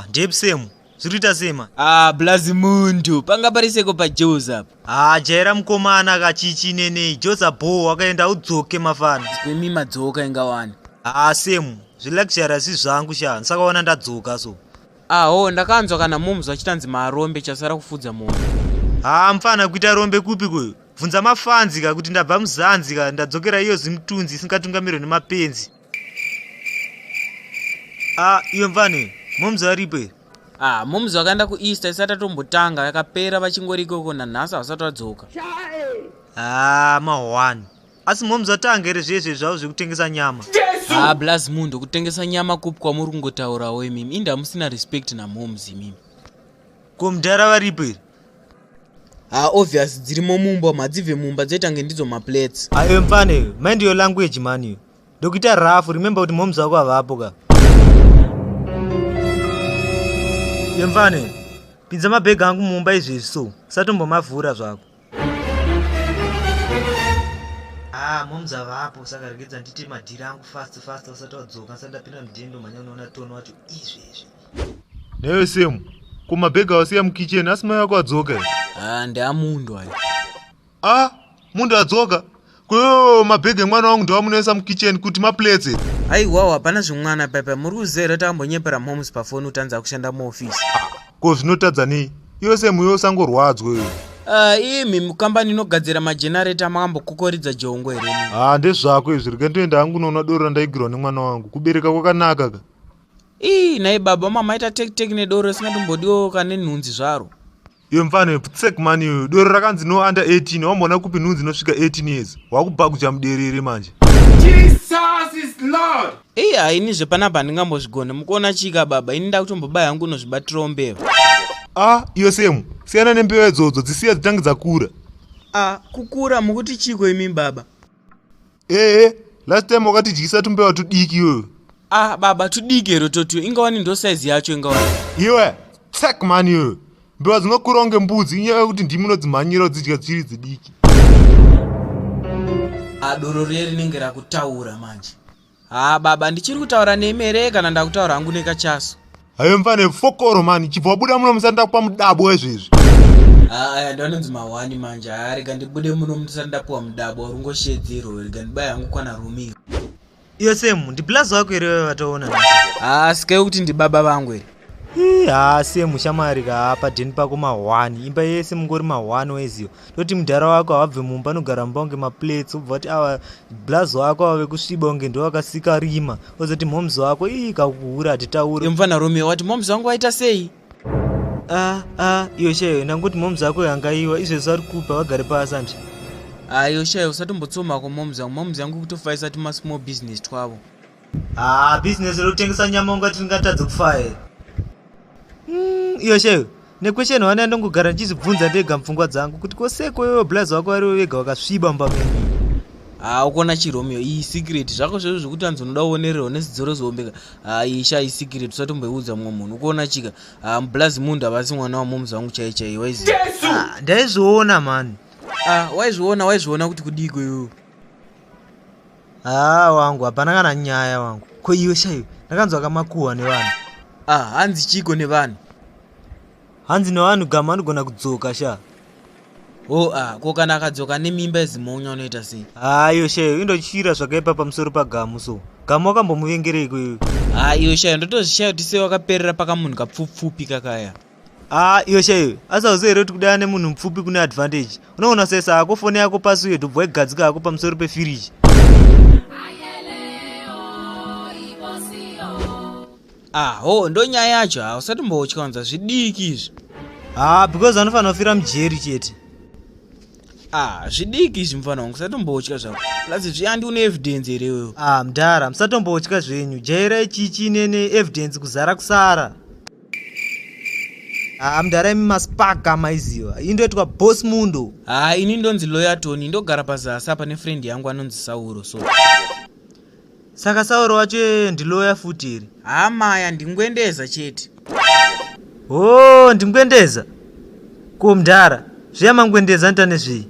Ndepsemu. Zvirita sema. BaMundo. Panga pariseko pa Joseph. Jaira mukomana kachichi nene. Joseph bo wakaenda udzoke mafana. Kwemi madzoka ingawani. Semu. Zvilecture si zvangu sha. Sakaona ndadzoka so. Ndakanzwa kana mumzi achitanzi marombe chasara kufudza munhu. Mfana kuita rombe kupi kwe. Bvunza mafanzi kuti ndabva muzanzi ndadzokera iyo zimtunzi isingatungamirwe nemapenzi. Iyo mfane. Mumzi aripe. Mumzi wakaenda kuEaster isati atombotanga yakapera vachingori ikoko nanhasi havasati vadzoka. Mahwani. Asi mumzi watanga ere zvezve zvavo zvekutengesa nyama. BaMundo kutengesa nyama kupi kwamuri kungotaurawo imimi. Inda musina respect namumzi imimi. Mudhara varipe. Obvious dzirimo mumba madzibve mumba dzoitange ndidzo maplates. Ayo mfane, mind your language man. Ndokuita rafu, remember kuti mumzi wako havapo ka. Mfane, pinza mabhegi angu mumba izvezvi so. Usatombomavhura zvako. Mumzi havapo saka regedza ndite madhiri angu fast usati wadzoka usati ndapinda mudhendo manya unoona tono wacho izvezvi. Newe Semu, kumabhegi awasiya mukitchen asi mai wako wadzoka. NdeaMundo ayo. Mundo adzoka. Kweyo mabhegi emwana wangu ndoamunoisa mukitchen kuti maplates. Aiwawo hapana zvimwana pepe muri kuzera tambonyepera mumzi pafoni utanza kushanda muofisi. Ko zvinotadza nei? Iwe Semu iwe usangorwadzwa iwe. Imi mukambani inogadzira magenerator makambokokoridza jongwe here. Ndezvako izvi rega ndoenda hangu noona doro randaigirwa nemwana wangu. Kubereka kwakanaka ka. Nai baba mama ita tek nedoro risingatombodiwo kane nhunzi zvaro. Iyo mfane tsek mani iyo doro rakanzi no under 18 wambona kupi nhunzi inosvika 18 years. Wakuba kucha muderere manje. Jesus is Lord. Ini zvepanapa ndingambozvigona mukuona chika baba ini ndakutombobaya hangu nozvibatirawo mbeva. Iyo Semu siyana nembeva idzodzo dzisiya dzitange dzakura. Kukura mukuti chiko imi baba. Last time wakatidyisa tumbewa tudiki iwewe. Baba tudiki ero totiyo ingawani ndo size yacho ingawani. Iwe tsek mani iwewe. Mbewa dzinokurawo ngembudzi inyaya yekuti ndimi unodzimhanyira dzidya dziri dzidiki. Doro riye rinenge rakutaura manje. Baba ndichiri kutaura nemi here kana ndakutaura hangu nekachaso. Hayo mfane fokoro mani chibva wabuda muno musati ndakupa mudabo wezvezvi. Ndanonzi mahwani manje rega ndibude muno musati ndapuwa mudabo waringoshedzero rega ndibaya hangu kwana Romeo. Iyo Semu ndiblazi wako here wataona. Sikai kuti ndibaba vangu here. Semu shamari ka padheni pako mahwani. Imba yese mungori mahwani weziyo. Toti mudhara wako havabve mumba anogara mumba unge maplates ubva kuti blazi wako ave kusviba unge ndo wakasika rima. Ozoti momzi wako kakuhura atitaure. Mfana Romeo wati momzi wangu waita sei? Iyo sheyo nangoti momzi wako yangaiwa izvezvi ari kupa wagare pasi andi. Iyo sheyo usatombotsoma ko momzi wangu kutofaisa tuma small business twavo. Business rotengesa nyama ungati ringatadze kufa here. Iyo sheyo nekwesheni wana ndongogara ndichizibvunza ndega mupfungwa dzangu kuti koseko iwewe blazi wako wari wega wakasviba mumba menyu. Ukona chiRomeo iyi secret zvako zvezvo zvekuti anzonoda uonerewo nesidzoro zombeka. Isha iyi secret usatomboiudza mumwe munhu. Ukuona chika BaMundo havasi mwana wamomzi wangu chaichai waiziva. Ndaizviona mani. Waizviona kuti kudiko iwewe. Wangu hapana kana nyaya wangu. Ko iwe shayo ndakanzwa kamakuhwa nevanhu. Hanzi chiko nevanhu. Hanzi nevanhu gama anogona kudzoka sha. Ko kana akadzoka nemimba yezimonyo unoita sei? Iyo sheyo indochira zvakaipa pamusoro paGamu so. Gamu wakambomuvengereko iwe. Iyo sheyo ndotozvishaya kuti sei wakaperera pakamunhu kapfupfupi kakaya. Iyo sheyo asauziva here kuti kudana nemunhu mupfupi kune advantage. Unoona sesa ako foni yako pasi uye tobva igadzika ako pamusoro pefiriji. Ndo nyaya yacho usatombotyanza zvidiki izvi. Because anofanira kufira mujeri chete. Zvidiki izvi mfana wangu usatombotya zvako. Plus zviyandi une evidence here iwewe. Mudhara musatombotya zvenyu. Jairai chichi nene evidence kuzara kusara. Mudhara imi masipaka maiziva. Indoitwa BaMundo. Ini ndonzi lawyer Tony ndogara pazasi apa nefriend yangu anonzi Sauro so. Saka Sauro wacho ndiloya futi here. Maya ndingoendeza chete. Ndingoendeza. Ko mudhara zviya mangoendeza ndita nezvei?